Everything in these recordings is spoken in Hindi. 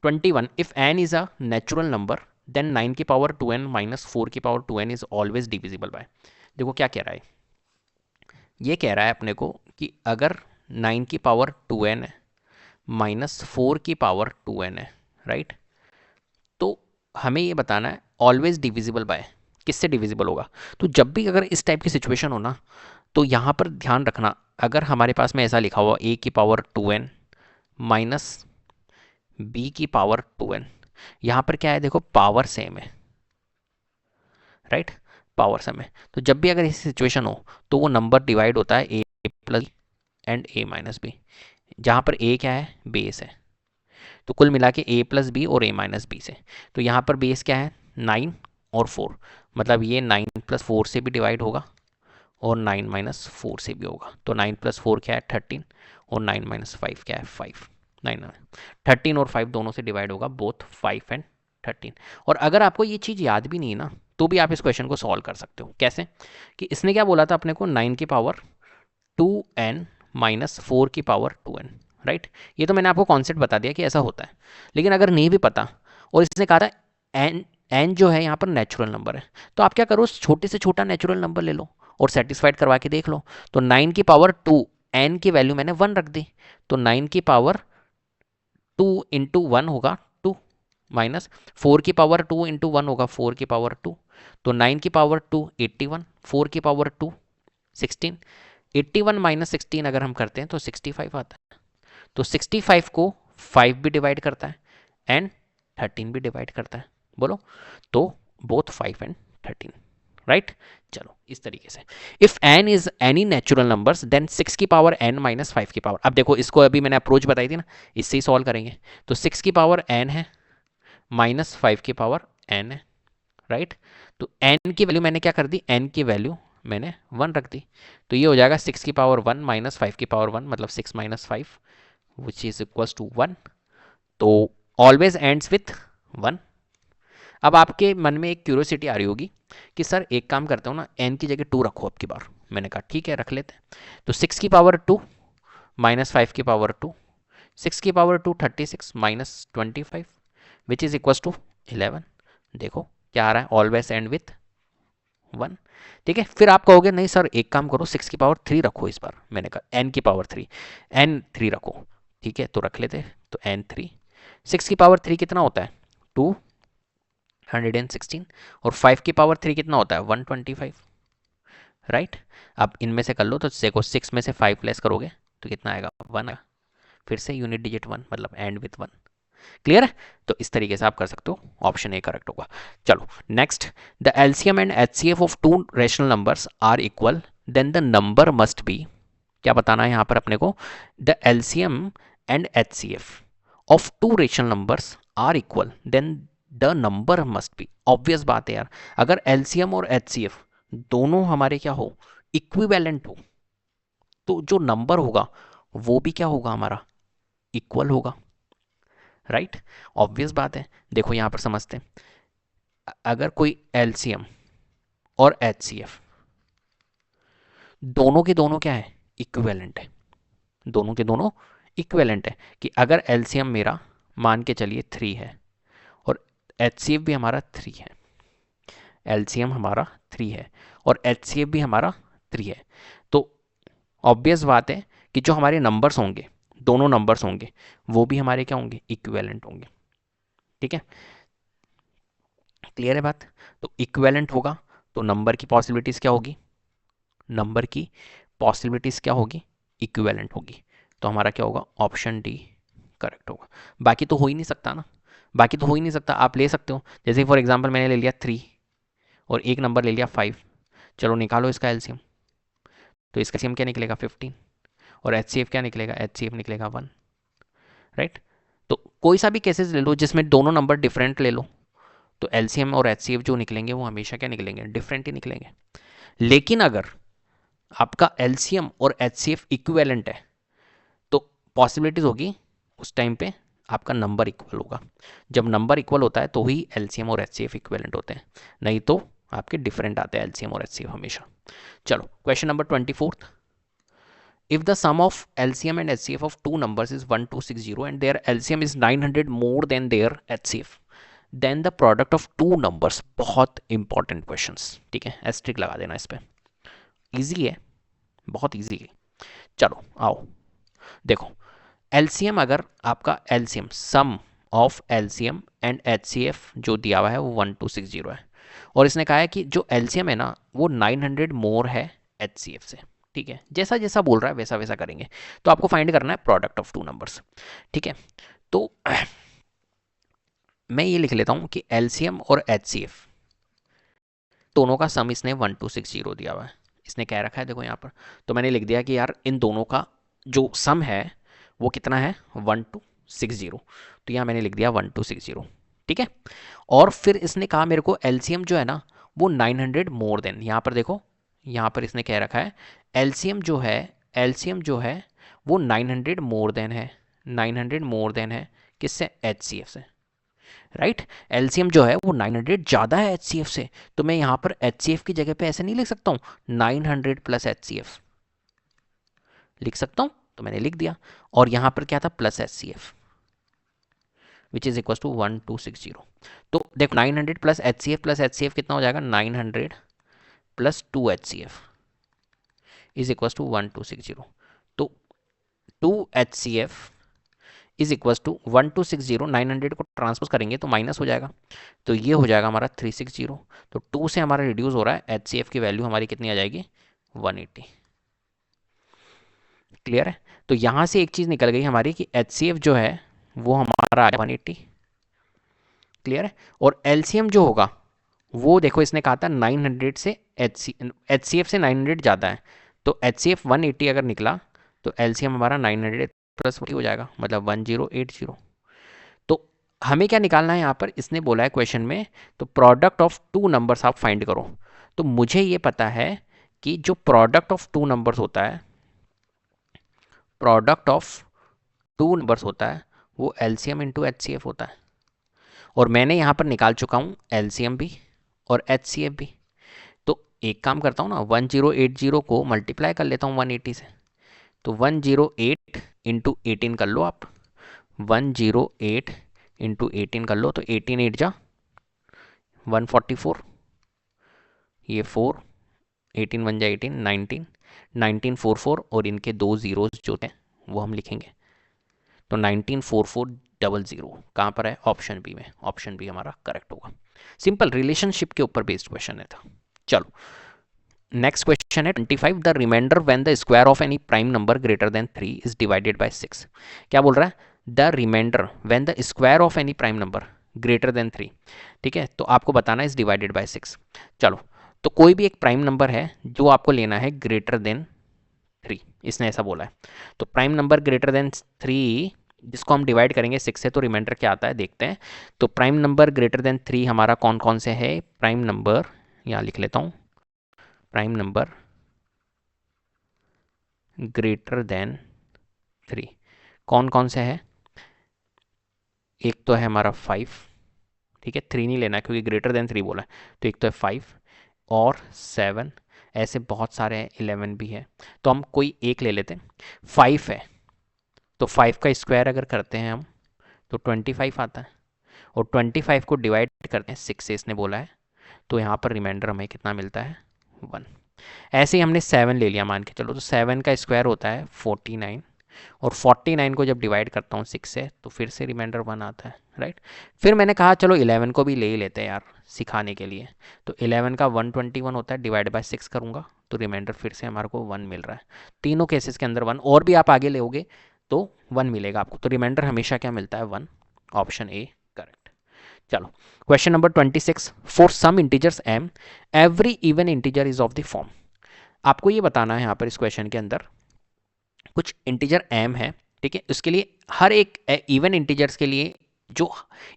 21, if n is a natural number then 9 की पावर 2n माइनस 4 की power 2n is always divisible by. देखो क्या कह रहा है, ये कह रहा है अपने को कि अगर 9 की पावर 2n है माइनस 4 की पावर 2n है, राइट, तो हमें ये बताना है ऑलवेज डिविजिबल बाय, किससे डिविजिबल होगा। तो जब भी अगर इस टाइप की सिचुएशन हो ना, तो यहाँ पर ध्यान रखना, अगर हमारे पास में ऐसा लिखा हुआ a की पावर 2n माइनस b की पावर 2n, यहाँ पर क्या है देखो, पावर सेम है, राइट, पावर सेम है। तो जब भी अगर ऐसी सिचुएशन हो तो वो नंबर डिवाइड होता है a plus and a minus B, जहाँ पर a क्या है, बेस है। तो कुल मिला के a प्लस बी और a माइनस बी से, तो यहाँ पर बेस क्या है 9 और 4, मतलब ये 9 प्लस 4 से भी डिवाइड होगा और 9 माइनस 4 से भी होगा। तो 9 प्लस 4 क्या है 13 और 9 माइनस 5 क्या है 5। 9 13 और 5 दोनों से डिवाइड होगा, बोथ 5 एंड 13। और अगर आपको ये चीज़ याद भी नहीं है ना, तो भी आप इस क्वेश्चन को सॉल्व कर सकते हो। कैसे कि इसने क्या बोला था अपने को, 9 की पावर 2n माइनस 4 की पावर 2n, राइट। ये तो मैंने आपको कॉन्सेप्ट बता दिया कि ऐसा होता है। लेकिन अगर नहीं भी पता और इसने कहा था n जो है यहाँ पर नेचुरल नंबर है, तो आप क्या करो, छोटे से छोटा नेचुरल नंबर ले लो और सेटिस्फाइड करवा के देख लो। तो 9 की पावर 2, n की वैल्यू मैंने 1 रख दी, तो 9 की पावर 2 इंटू 1 होगा 2, माइनस 4 की पावर 2 इंटू 1 होगा 4 की पावर 2, तो 9 की पावर 2 81, 4 की पावर 2 16, 81 माइनस 16 अगर हम करते हैं तो 65 आता है। तो 65 को 5 भी डिवाइड करता है एंड 13 भी डिवाइड करता है, बोलो, तो बोथ 5 एंड 13, राइट। चलो इस तरीके से, if n is any natural numbers then 6 की पावर n माइनस 5 की पावर। अब देखो इसको अभी मैंने अप्रोच बताई थी ना, इससे ही सॉल्व करेंगे। तो 6 की पावर n है माइनस 5 की पावर n है, राइट। तो n की वैल्यू मैंने क्या कर दी, n की वैल्यू मैंने 1 रख दी, तो ये हो जाएगा 6 की पावर 1 माइनस 5 की पावर 1, मतलब 6 minus 5 which is equals to 1। तो ऑलवेज एंड्स विथ 1। अब आपके मन में एक क्यूरियोसिटी आ रही होगी कि सर एक काम करता हूँ ना, n की जगह 2 रखो अब की बार। मैंने कहा ठीक है रख लेते हैं। तो 6 की पावर 2 माइनस 5 की पावर 2, 6 की power 2 36 minus 25 which is equals to 11। देखो क्या आ रहा है, ऑलवेज एंड विथ 1। ठीक है, फिर आप कहोगे नहीं सर एक काम करो 6 की पावर 3 रखो इस बार। मैंने कहा n की पावर 3, n 3 रखो, ठीक है तो रख लेते हैं। तो n 3, 6 की पावर 3 कितना होता है 216, और 5 की पावर 3 कितना होता है 125, राइट। अब इनमें से कर लो, तो देखो 6 में से 5 लेस करोगे तो कितना आएगा 1 आएगा, फिर से यूनिट डिजिट 1, मतलब एंड विथ 1। क्लियर है, तो इस तरीके से आप कर सकते हो, ऑप्शन ए करेक्ट होगा। चलो next, the LCM and HCF of two rational numbers are equal then the number must be. क्या बताना है यहाँ पर अपने को, the LCM and HCF of two rational numbers are equal then the number must be. Obvious बात है यार, अगर एलसीएम और एचसीएफ दोनों हमारे क्या हो, इक्विवेलेंट हो, तो जो नंबर होगा वो भी क्या होगा हमारा, इक्वल होगा, राइट। ऑब्वियस बात है। देखो यहां पर समझते हैं, अगर कोई एलसीएम और एचसीएफ दोनों के दोनों क्या है, इक्विवेलेंट है, दोनों के दोनों इक्विवेलेंट है, कि अगर एलसीएम मेरा मान के चलिए 3 है और एचसीएफ भी हमारा 3 है, एलसीएम हमारा 3 है और एचसीएफ भी हमारा 3 है, तो ऑब्वियस बात है कि जो हमारे नंबर्स होंगे, दोनों नंबर्स होंगे, वो भी हमारे क्या होंगे, इक्विवेलेंट होंगे। ठीक है, क्लियर है बात। तो इक्विवेलेंट होगा तो नंबर की पॉसिबिलिटीज क्या होगी, नंबर की पॉसिबिलिटीज क्या होगी, इक्विवेलेंट होगी। तो हमारा क्या होगा, ऑप्शन डी करेक्ट होगा। बाकी तो हो ही नहीं सकता ना, बाकी तो हो ही नहीं सकता। आप ले सकते हो, जैसे फॉर एग्जांपल मैंने ले लिया 3 और एक नंबर ले लिया 5, चलो निकालो इसका एलसीएम, तो इसका एलसीएम क्या निकलेगा 15, और एचसीएफ क्या निकलेगा, एचसीएफ निकलेगा 1, राइट। तो कोई सा भी केसेस ले लो जिसमें दोनों नंबर डिफरेंट ले लो, तो एलसीएम और एचसीएफ जो निकलेंगे वो हमेशा क्या निकलेंगे, डिफरेंट ही निकलेंगे। लेकिन अगर आपका एलसीएम और एचसीएफ इक्विवेलेंट है, तो पॉसिबिलिटीज होगी उस टाइम पे आपका नंबर इक्वल होगा। जब नंबर इक्वल होता है तो ही एलसीएम और एचसीएफ इक्विवेलेंट होते हैं, नहीं तो आपके डिफरेंट आते हैं एलसीएम और एचसीएफ हमेशा। चलो question number 24, if the sum of LCM and HCF of two numbers is 1260 and their LCM is 900 more than their HCF, then the product of two numbers. बहुत इंपॉर्टेंट क्वेश्चंस, ठीक है, एस्ट्रिक लगा देना इस पे, इजी है, बहुत इजी है। चलो आओ देखो, LCM अगर आपका LCM sum of LCM and HCF जो दिया हुआ है वो 1260 है, और इसने कहा है कि जो LCM है ना वो 900 मोर है HCF से, ठीक है, जैसा जैसा बोल रहा है वैसा वैसा करेंगे। तो आपको फाइंड करना है प्रोडक्ट ऑफ टू नंबर्स, ठीक है। तो मैं ये लिख लेता हूं कि LCM और HCF दोनों का सम इसने 1260 दिया हुआ है, इसने क्या रखा है देखो यहाँ पर, तो मैंने लिख दिया कि यार इन दोनों का जो सम है वो कितना है 1260, तो यहाँ मैंने लिख दिया 1260, ठीक है। और फिर इसने कहा मेरे को LCM जो है ना वो 900 मोर देन, यहाँ पर देखो, यहाँ पर इसने क्या रखा है LCM जो है वो 900 मोर देन है, 900 मोर देन है किससे, HCF से, राइट। LCM जो है वो 900 ज़्यादा है HCF से, तो मैं यहाँ पर HCF की जगह पे ऐसे नहीं लिख सकता हूँ 900 प्लस HCF, लिख सकता हूँ, तो मैंने लिख दिया। और यहाँ पर क्या था plus HCF which is equal to 1260। तो देखो 900 प्लस HCF कितना हो जाएगा, 900 plus 2HCF is equal to 1260। तो 2HCF इज इक्वल टू 1260, 900 को ट्रांसपोज करेंगे तो माइनस हो जाएगा, तो ये हो जाएगा हमारा 360। तो 2 से हमारा रिड्यूस हो रहा है, HCF की वैल्यू हमारी कितनी आ जाएगी 180। क्लियर है। तो यहाँ से एक चीज़ निकल गई हमारी कि HCF जो है वो हमारा आया 180। क्लियर है। और LCM जो होगा वो देखो इसने कहा था 900 से HCF से 900 ज़्यादा है, तो HCF 180 अगर निकला तो LCM हमारा 900 प्लस हो जाएगा, मतलब 1080। तो हमें क्या निकालना है यहाँ पर, इसने बोला है क्वेश्चन में, तो प्रोडक्ट ऑफ टू नंबर्स आप फाइंड करो। तो मुझे ये पता है कि जो प्रोडक्ट ऑफ टू नंबर्स होता है, प्रोडक्ट ऑफ टू नंबर्स होता है वो LCM इंटू HCF होता है, और मैंने यहाँ पर निकाल चुका हूँ LCM भी और HCF भी। तो एक काम करता हूँ ना, 1080 को मल्टीप्लाई कर लेता हूँ 180 से, तो 108 इंटू 18 कर लो आप, 108 इंटू 18 कर लो, तो 18 8 जा 144, ये 4, 18 1 जा 18, 19, 1944, और इनके दो जीरोस जो थे वो हम लिखेंगे, तो 194400 कहाँ पर है, ऑप्शन बी में, ऑप्शन बी हमारा करेक्ट होगा। सिंपल रिलेशनशिप के ऊपर बेस्ड क्वेश्चन है था। चलो नेक्स्ट क्वेश्चन है 25, the remainder when the square of any prime number greater than 3 is divided by 6। क्या बोल रहा है, the remainder when the square of any prime number greater than 3, ठीक है, तो आपको बताना इज डिवाइडेड बाय 6। चलो तो कोई भी एक प्राइम नंबर है जो आपको लेना है ग्रेटर देन 3, इसने ऐसा बोला है, तो प्राइम नंबर ग्रेटर देन 3 जिसको हम डिवाइड करेंगे 6 से, तो रिमाइंडर क्या आता है देखते हैं। तो प्राइम नंबर ग्रेटर देन 3 हमारा कौन कौन से है, प्राइम नंबर यहाँ लिख लेता हूँ, प्राइम नंबर ग्रेटर देन 3 कौन कौन से है, एक तो है हमारा 5, ठीक है, 3 नहीं लेना है क्योंकि ग्रेटर देन 3 बोला है, तो एक तो है 5 और 7, ऐसे बहुत सारे हैं, 11 भी है, तो हम कोई एक ले लेते हैं। 5 है तो 5 का स्क्वायर अगर करते हैं हम तो 25 आता है, और 25 को डिवाइड करते हैं 6 से, इसने बोला है, तो यहाँ पर रिमाइंडर हमें कितना मिलता है 1। ऐसे ही हमने 7 ले लिया मान के चलो, तो 7 का स्क्वायर होता है 49, और 49 को जब डिवाइड करता हूँ 6 से तो फिर से रिमाइंडर 1 आता है, राइट। फिर मैंने कहा चलो 11 को भी ले ही लेते हैं यार सिखाने के लिए, तो 11 का 121 होता है, डिवाइड बाय 6 करूँगा तो रिमाइंडर फिर से हमारे को 1 मिल रहा है। तीनों केसेस के अंदर 1, और भी आप आगे लोगे तो 1 मिलेगा आपको, तो रिमाइंडर हमेशा क्या मिलता है 1, ऑप्शन ए करेक्ट। चलो question number 26, for some integers m every even integer is of the form. आपको ये बताना है यहाँ पर इस क्वेश्चन के अंदर कुछ इंटीजर m है, ठीक है, उसके लिए हर एक इवन इंटीजर्स के लिए जो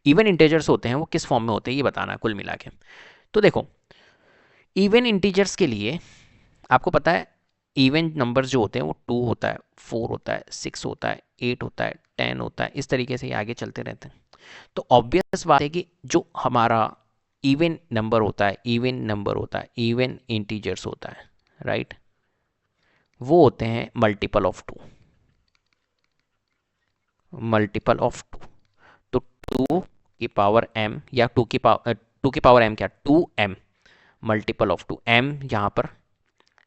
इवन इंटीजर्स होते हैं वो किस फॉर्म में होते हैं ये बताना है कुल मिला के। तो देखो इवन इंटीजर्स के लिए आपको पता है इवन नंबर्स जो होते हैं वो 2 होता है, 4 होता है, 6 होता है, 8 होता है, 10 होता है, इस तरीके से ये आगे चलते रहते हैं। तो ऑब्वियस बात है कि जो हमारा इवन नंबर होता है, इवन नंबर होता है, इवन इंटीजर्स होता है, राइट, वो होते हैं मल्टीपल ऑफ 2, मल्टीपल ऑफ 2। तो 2 की पावर m या 2 की पावर m क्या, 2m मल्टीपल ऑफ 2, m यहाँ पर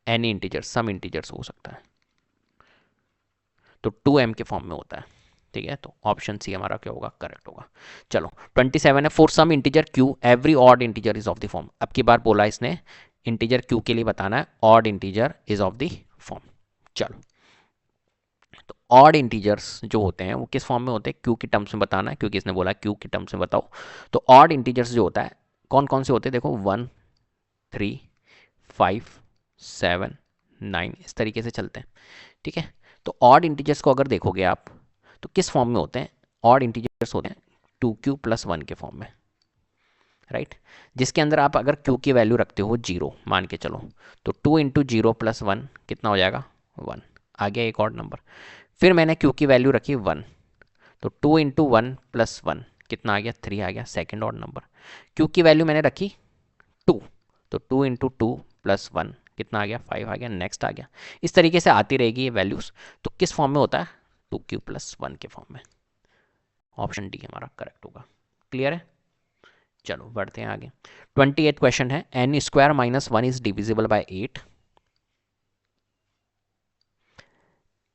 एनी इंटीजर, सम इंटीजर्स हो सकता है, तो 2m के फॉर्म में होता है। ठीक है, तो ऑप्शन सी हमारा क्या होगा, करेक्ट होगा। चलो 27 है, for some integer q every odd integer is of the form. अब की बार बोला इसने इंटीजर q के लिए बताना है odd integer is of the form. चलो, तो ऑड इंटीजर्स जो होते हैं वो किस फॉर्म में होते हैं, क्यू की टर्म्स में बताना है, क्योंकि इसने बोला क्यू की टर्म्स में बताओ। तो ऑड इंटीजर्स जो होता है कौन कौन से होते हैं, देखो 1 3 5 7 9 इस तरीके से चलते हैं। ठीक है, तो ऑड इंटीजर्स को अगर देखोगे आप तो किस फॉर्म में होते हैं, ऑड इंटीजर्स होते हैं 2q + 1 के फॉर्म में, राइट। जिसके अंदर आप अगर q की वैल्यू रखते हो 0 मान के चलो, तो 2 × 0 + 1 कितना हो जाएगा, 1। आ गया एक और नंबर। फिर मैंने q की वैल्यू रखी 1, तो 2 × 1 + 1 कितना आ गया, 3 आ गया, सेकेंड ऑड नंबर। q की वैल्यू मैंने रखी 2, तो 2 × 2 + 1 कितना आ गया, 5 आ गया, नेक्स्ट आ गया। इस तरीके से आती रहेगी ये वैल्यूज। तो किस फॉर्म में होता है, 2q + 1 के फॉर्म में। ऑप्शन डी हमारा करेक्ट होगा। क्लियर है, चलो बढ़ते हैं आगे। 28 क्वेश्चन है, n² - 1 is divisible by 8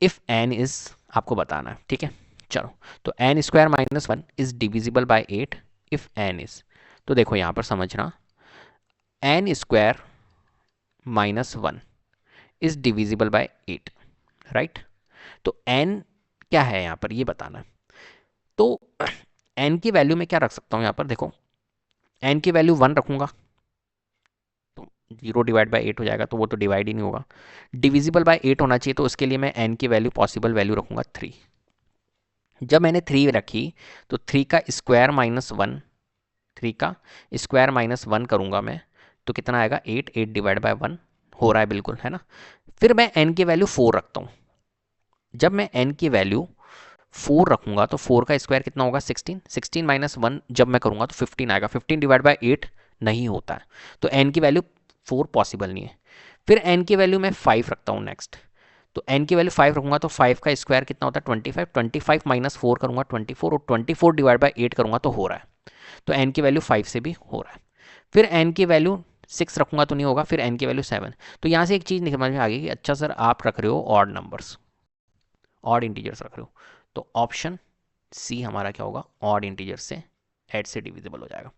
if n is, आपको बताना है। ठीक है, चलो, तो n² - 1 is divisible by 8 if n is, तो देखो यहां पर समझना, n² - 1 is divisible by 8, right. तो n क्या है यहां पर ये बताना है। तो n की वैल्यू में क्या रख सकता हूं, यहां पर देखो n की वैल्यू 1 रखूंगा तो 0/8 हो जाएगा, तो वो तो डिवाइड ही नहीं होगा। डिविजिबल बाय 8 होना चाहिए, तो उसके लिए मैं n की वैल्यू, पॉसिबल वैल्यू रखूंगा 3। जब मैंने 3 रखी तो 3 का स्क्वायर माइनस 1, 3 का स्क्वायर माइनस 1 करूंगा मैं, तो कितना आएगा, 8, 8/1 हो रहा है, बिल्कुल है ना। फिर मैं n की वैल्यू 4 रखता हूं। जब मैं n की वैल्यू 4 रखूंगा तो 4 का स्क्वायर कितना होगा, 16, 16 माइनस 1 जब मैं करूंगा तो 15 आएगा, 15/8 नहीं होता है, तो n की वैल्यू 4 पॉसिबल नहीं है। फिर n की वैल्यू मैं 5 रखता हूँ नेक्स्ट, तो n की वैल्यू 5 रखूंगा तो 5 का स्क्वायर कितना होता है, 25, 25 माइनस 4 करूंगा 24, और 24/8 करूंगा तो हो रहा है, तो n की वैल्यू 5 से भी हो रहा है। फिर n की वैल्यू 6 रखूंगा तो नहीं होगा, फिर n की वैल्यू 7। तो यहां से एक चीज समझ में आ गई कि अच्छा सर आप रख रहे हो ऑड नंबर्स, ऑड इंटीजर्स रख रहे हो, तो ऑप्शन सी हमारा क्या होगा, ऑड इंटीजर से 8 से डिविजिबल हो जाएगा।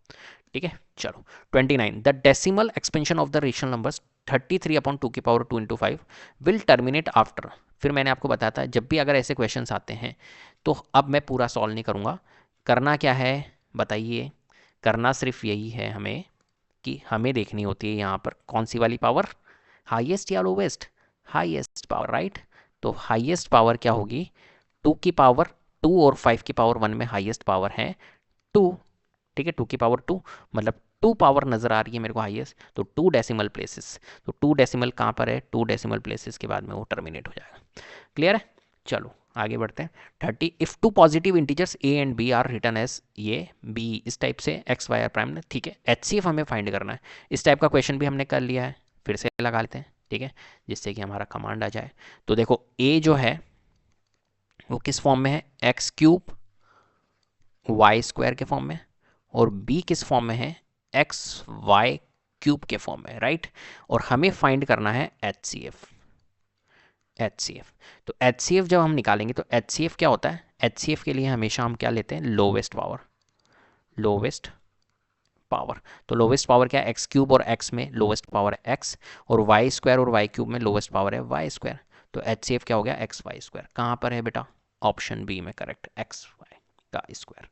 ठीक है, चलो 29, the decimal expansion of the rational numbers 33/2 × 5 will terminate after. फिर मैंने आपको बताया था जब भी अगर ऐसे क्वेश्चंस आते हैं तो अब मैं पूरा सॉल्व नहीं करूंगा। करना क्या है बताइए, करना सिर्फ यही है हमें कि हमें देखनी होती है यहाँ पर कौन सी वाली पावर, हाईएस्ट या लोवेस्ट, हाईएस्ट पावर, राइट। तो हाईएस्ट पावर क्या होगी, 2 की पावर 2 और 5 की पावर 1 में हाईएस्ट पावर है 2। ठीक है, 2 की पावर 2 मतलब 2 पावर नजर आ रही है मेरे को हाईएस्ट, तो 2 डेसिमल प्लेसेस, तो 2 डेसिमल कहाँ पर है, 2 डेसिमल प्लेसेस के बाद में वो टर्मिनेट हो जाएगा। क्लियर है, चलो आगे बढ़ते हैं। 30, if 2 positive integers a and b are written as ये b, इस टाइप से x y आर प्राइम ने। ठीक है, HCF हमें फाइंड करना है। इस टाइप का क्वेश्चन भी हमने कर लिया है, फिर से लगा लेते हैं। ठीक है, जिससे कि हमारा कमांड आ जाए। तो देखो a जो है वो किस फॉर्म में है, x³ y² के फॉर्म में, और b किस फॉर्म में है, XY³ के फॉर्म में, राइट। और हमें फाइंड करना है HCF। HCF, तो HCF जब हम निकालेंगे तो HCF क्या होता है, HCF के लिए हमेशा हम क्या लेते हैं, लोवेस्ट पावर, लोवेस्ट पावर। तो लोवेस्ट पावर क्या है, x³ और x में लोवेस्ट पावर है x, और y² और y³ में लोवेस्ट पावर है y²। तो HCF क्या हो गया, XY²। कहाँ पर है बेटा, ऑप्शन बी में करेक्ट, XY का स्क्वायर।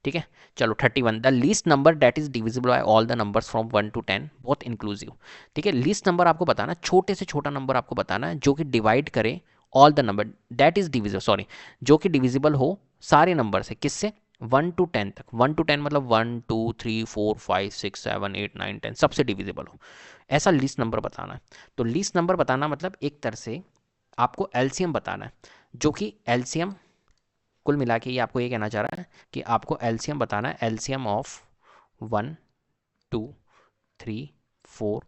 ठीक है, चलो 31, the least number that is divisible by all the numbers from 1 to 10 both inclusive. ठीक है, लीस्ट नंबर आपको बताना, छोटे से छोटा नंबर आपको बताना है जो कि डिवाइड करे all the number that is divisible, sorry, जो कि डिविजिबल हो सारे नंबर से, किससे, 1 to 10 तक। 1 to 10 मतलब 1 2 3 4 5 6 7 8 9 10 सबसे डिविजिबल हो, ऐसा लीस्ट नंबर बताना है। तो लीस्ट नंबर बताना मतलब एक तरह से आपको एलसीएम बताना है, जो कि एलसीएम कुल मिला के ये आपको ये कहना चाह रहा है कि आपको एलसीएम बताना है, एलसीएम ऑफ 1 2 3 4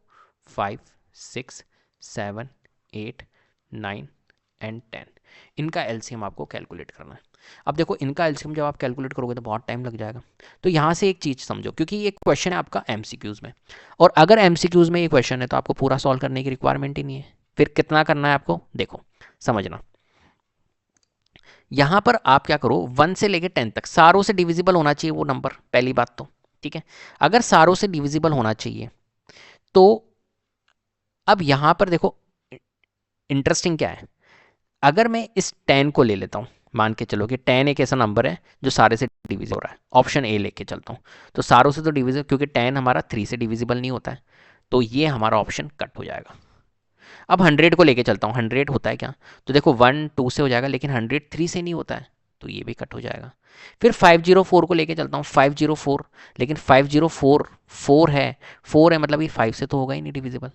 5 6 7 8 9 एंड 10, इनका एलसीएम आपको कैलकुलेट करना है। अब देखो इनका एलसीएम जब आप कैलकुलेट करोगे तो बहुत टाइम लग जाएगा। तो यहाँ से एक चीज़ समझो, क्योंकि ये क्वेश्चन है आपका एमसीक्यूज़ में, और अगर एमसीक्यूज़ में ये क्वेश्चन है तो आपको पूरा सॉल्व करने की रिक्वायरमेंट ही नहीं है। फिर कितना करना है आपको, देखो समझना। यहाँ पर आप क्या करो, 1 से लेके 10 तक सारों से डिविजिबल होना चाहिए वो नंबर, पहली बात तो ठीक है। अगर सारों से डिविजिबल होना चाहिए तो अब यहाँ पर देखो इंटरेस्टिंग क्या है, अगर मैं इस 10 को ले लेता हूँ, मान के चलो कि 10 एक ऐसा नंबर है जो सारे से डिविजिबल हो रहा है, ऑप्शन ए लेके चलता हूँ, तो सारों से तो डिविजिबल, क्योंकि 10 हमारा 3 से डिविजिबल नहीं होता है, तो ये हमारा ऑप्शन कट हो जाएगा। अब 100 को लेके चलता हूँ, 100 होता है क्या, तो देखो 1 2 से हो जाएगा, लेकिन 100 3 से नहीं होता है, तो ये भी कट हो जाएगा। फिर 504 को लेके चलता हूँ, 504, लेकिन 504 4 है, 4 है मतलब ये 5 से तो होगा ही नहीं डिविजिबल,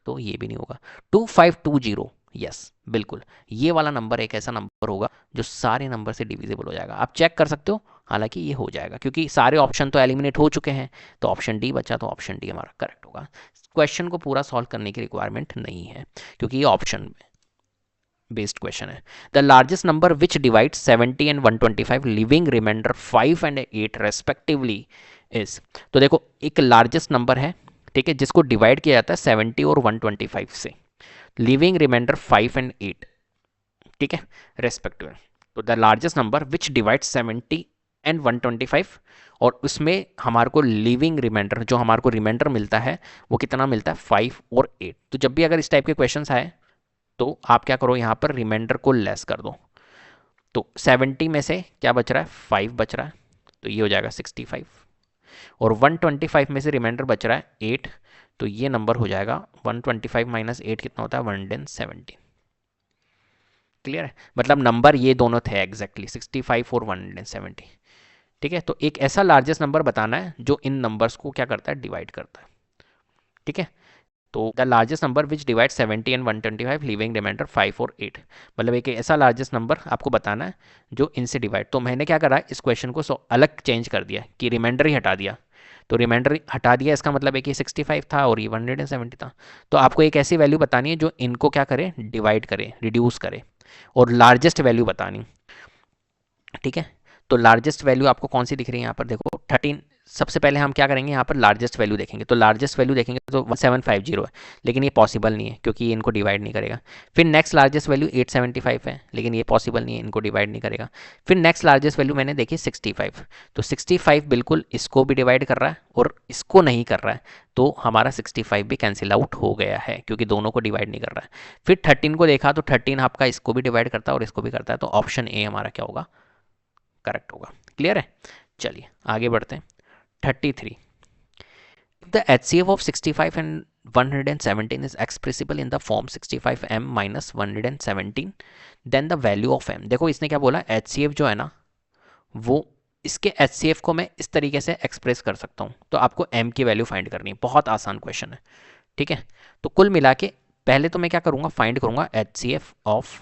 तो ये भी नहीं होगा। 2520, यस बिल्कुल, ये वाला नंबर एक ऐसा नंबर होगा जो सारे नंबर से डिविजिबल हो जाएगा। आप चेक कर सकते हो, हालांकि ये हो जाएगा क्योंकि सारे ऑप्शन तो एलिमिनेट हो चुके हैं, तो ऑप्शन डी बचा, तो ऑप्शन डी हमारा करेक्ट होगा। क्वेश्चन को पूरा सॉल्व करने की रिक्वायरमेंट नहीं है क्योंकि ये ऑप्शन बेस्ड क्वेश्चन है। The largest number which divide 70 and 125 leaving remainder 5 and 8 respectively is. तो देखो एक लार्जेस्ट नंबर है, ठीक है, जिसको डिवाइड किया जाता है 70 और 125 से, लिविंग रिमाइंडर 5 एंड 8, ठीक है, रेस्पेक्टिव। तो the largest number which divide 70 and 125, और उसमें हमारे को लिविंग रिमाइंडर, जो हमारे को रिमाइंडर मिलता है वो कितना मिलता है, 5 और 8। तो जब भी अगर इस टाइप के क्वेश्चन आए तो आप क्या करो, यहाँ पर रिमाइंडर को लेस कर दो। तो 70 में से क्या बच रहा है, 5 बच रहा है, तो ये हो जाएगा 65, और 125 में से रिमाइंडर बच रहा है 8, तो ये नंबर हो जाएगा 125 माइनस 8 कितना होता है, 117। क्लियर है, मतलब नंबर ये दोनों थे एग्जैक्टली 65 और 170, ठीक है। तो एक ऐसा लार्जेस्ट नंबर बताना है जो इन नंबर्स को क्या करता है, डिवाइड करता है, ठीक है। तो the largest number which divide 70 and 125 leaving remainder 5 और 8, मतलब एक ऐसा लार्जेस्ट नंबर आपको बताना है जो इनसे डिवाइड। तो मैंने क्या करा, इस क्वेश्चन को अलग चेंज कर दिया कि रिमाइंडर ही हटा दिया। तो रिमाइंडर हटा दिया, इसका मतलब है कि 65 था और ये 170 था। तो आपको एक ऐसी वैल्यू बतानी है जो इनको क्या करे, डिवाइड करे, रिड्यूस करे, और लार्जेस्ट वैल्यू बतानी, ठीक है। तो लार्जेस्ट वैल्यू आपको कौन सी दिख रही है यहाँ पर, देखो 13। सबसे पहले हम क्या करेंगे, यहाँ पर लार्जेस्ट वैल्यू देखेंगे, तो लार्जेस्ट वैल्यू देखेंगे तो 1750 है, लेकिन ये पॉसिबल नहीं है क्योंकि ये इनको डिवाइड नहीं करेगा। फिर नेक्स्ट लार्जेस्ट वैल्यू 875 है, लेकिन ये पॉसिबल नहीं है, इनको डिवाइड नहीं करेगा। फिर नेक्स्ट लार्जेस्ट वैल्यू मैंने देखी 65, तो 65 बिल्कुल इसको भी डिवाइड कर रहा है और इसको नहीं कर रहा है, तो हमारा 65 भी कैंसिल आउट हो गया है क्योंकि दोनों को डिवाइड नहीं कर रहा है। फिर 13 को देखा तो 13 आपका इसको भी डिवाइड करता है और इसको भी करता है, तो ऑप्शन ए हमारा क्या होगा, करेक्ट होगा। क्लियर है, चलिए आगे बढ़ते हैं। 33, the HCF of 65 and 117 is expressible in the form 65m minus 117, then the value of m। देखो इसने क्या बोला, HCF जो है ना वो, इसके HCF को मैं इस तरीके से एक्सप्रेस कर सकता हूँ, तो आपको m की वैल्यू फाइंड करनी है, बहुत आसान क्वेश्चन है, ठीक है। तो कुल मिला के पहले तो मैं क्या करूँगा, फाइंड करूँगा HCF ऑफ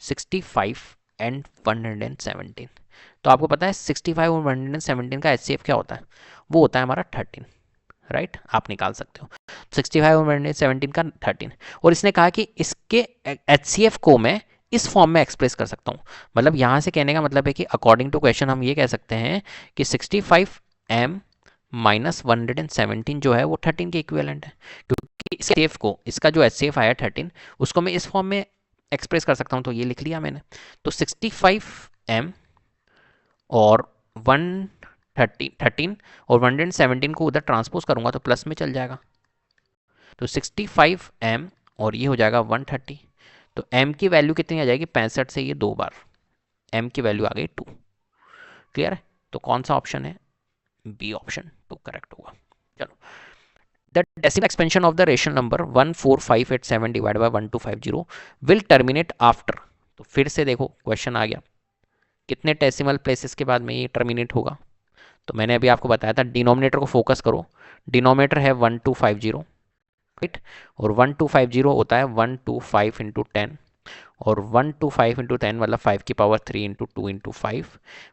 65 एंड 117। तो आपको पता है 65 और 117 का HCF क्या होता है, वो होता है हमारा 13, राइट, आप निकाल सकते हो 65 और 117 का 13। और इसने कहा कि इसके HCF को मैं इस फॉर्म में एक्सप्रेस कर सकता हूँ, मतलब यहाँ से कहने का मतलब है कि अकॉर्डिंग टू क्वेश्चन हम ये कह सकते हैं कि 65m माइनस 117 जो है वो 13 के इक्विवेलेंट है, क्योंकि इस HCF को, इसका जो HCF आया 13, उसको मैं इस फॉर्म में एक्सप्रेस कर सकता हूँ, तो ये लिख लिया मैंने। तो 65m और 13 और 117 को उधर ट्रांसपोज करूंगा तो प्लस में चल जाएगा, तो 65m और ये हो जाएगा 130। तो m की वैल्यू कितनी आ जाएगी, 65 से ये 2 बार, m की वैल्यू आ गई 2। क्लियर है, तो कौन सा ऑप्शन है, बी ऑप्शन 2 करेक्ट होगा। चलो, the decimal expansion of the rational number 14587 divide by 1250 will terminate after. तो फिर से देखो क्वेश्चन आ गया, कितने डेसिमल प्लेसेस के बाद में ये टर्मिनेट होगा। तो मैंने अभी आपको बताया था, डिनोमिनेटर को फोकस करो, डिनोमिनेटर है 1250, राइट, और 1250 होता है 125 इंटू 10, और 125 इंटू 10 मतलब 5 की पावर 3 इंटू 2 इंटू 5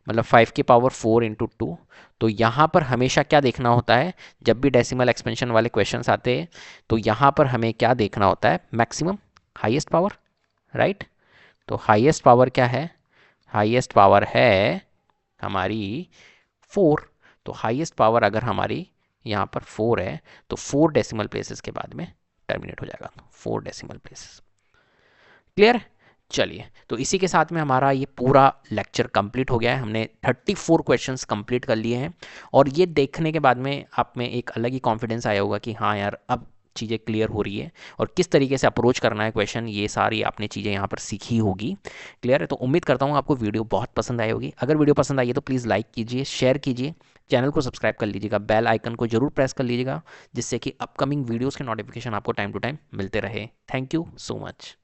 मतलब 5 की पावर 4 इंटू 2। तो यहाँ पर हमेशा क्या देखना होता है, जब भी डेसिमल एक्सपेंशन वाले क्वेश्चन आते हैं तो यहाँ पर हमें क्या देखना होता है, मैक्सिमम हाईएस्ट पावर, राइट। तो हाईएस्ट पावर क्या है, हाईएस्ट पावर है हमारी 4। तो हाईएस्ट पावर अगर हमारी यहाँ पर 4 है तो 4 डेसिमल प्लेसेस के बाद में टर्मिनेट हो जाएगा, 4 डेसिमल प्लेसेस। क्लियर। चलिए, तो इसी के साथ में हमारा ये पूरा लेक्चर कंप्लीट हो गया है। हमने 34 क्वेश्चंस कंप्लीट कर लिए हैं और ये देखने के बाद में आप में एक अलग ही कॉन्फिडेंस आया होगा कि हाँ यार अब चीज़ें क्लियर हो रही है और किस तरीके से अप्रोच करना है क्वेश्चन, ये सारी आपने चीज़ें यहाँ पर सीखी होगी। क्लियर है। तो उम्मीद करता हूँ आपको वीडियो बहुत पसंद आई होगी। अगर वीडियो पसंद आई है तो प्लीज़ लाइक कीजिए, शेयर कीजिए, चैनल को सब्सक्राइब कर लीजिएगा, बेल आइकन को जरूर प्रेस कर लीजिएगा, जिससे कि अपकमिंग वीडियोज़ के नोटिफिकेशन आपको टाइम टू टाइम मिलते रहे। Thank you so much.